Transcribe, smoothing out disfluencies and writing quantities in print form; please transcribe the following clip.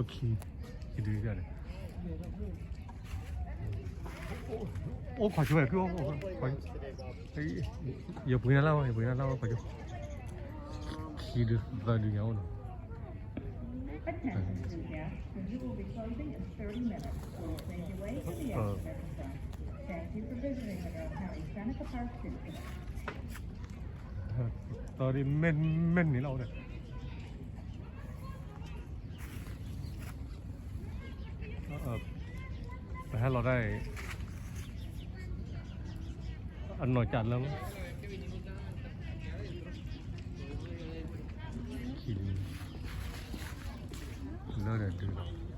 โอเคคิดดูกันเลยโอ้ขอช่วยพี่โอ้ขออย่าพูดนั่นเล่าอย่าพูดนั่นเล่าขอช่วยคิดดูตอนดูเงาเนาะ Attention to guests, the zoo will be closing in 30 minutes. Please make your way to the exit at the front. Thank you for visiting Monroe County Seneca Park Zoo. ตอนนี้เม่นนี่เราเนี่ยแต่ถ้าเราได้อันหน่อยจัดแล้วคิดเลิศเดือด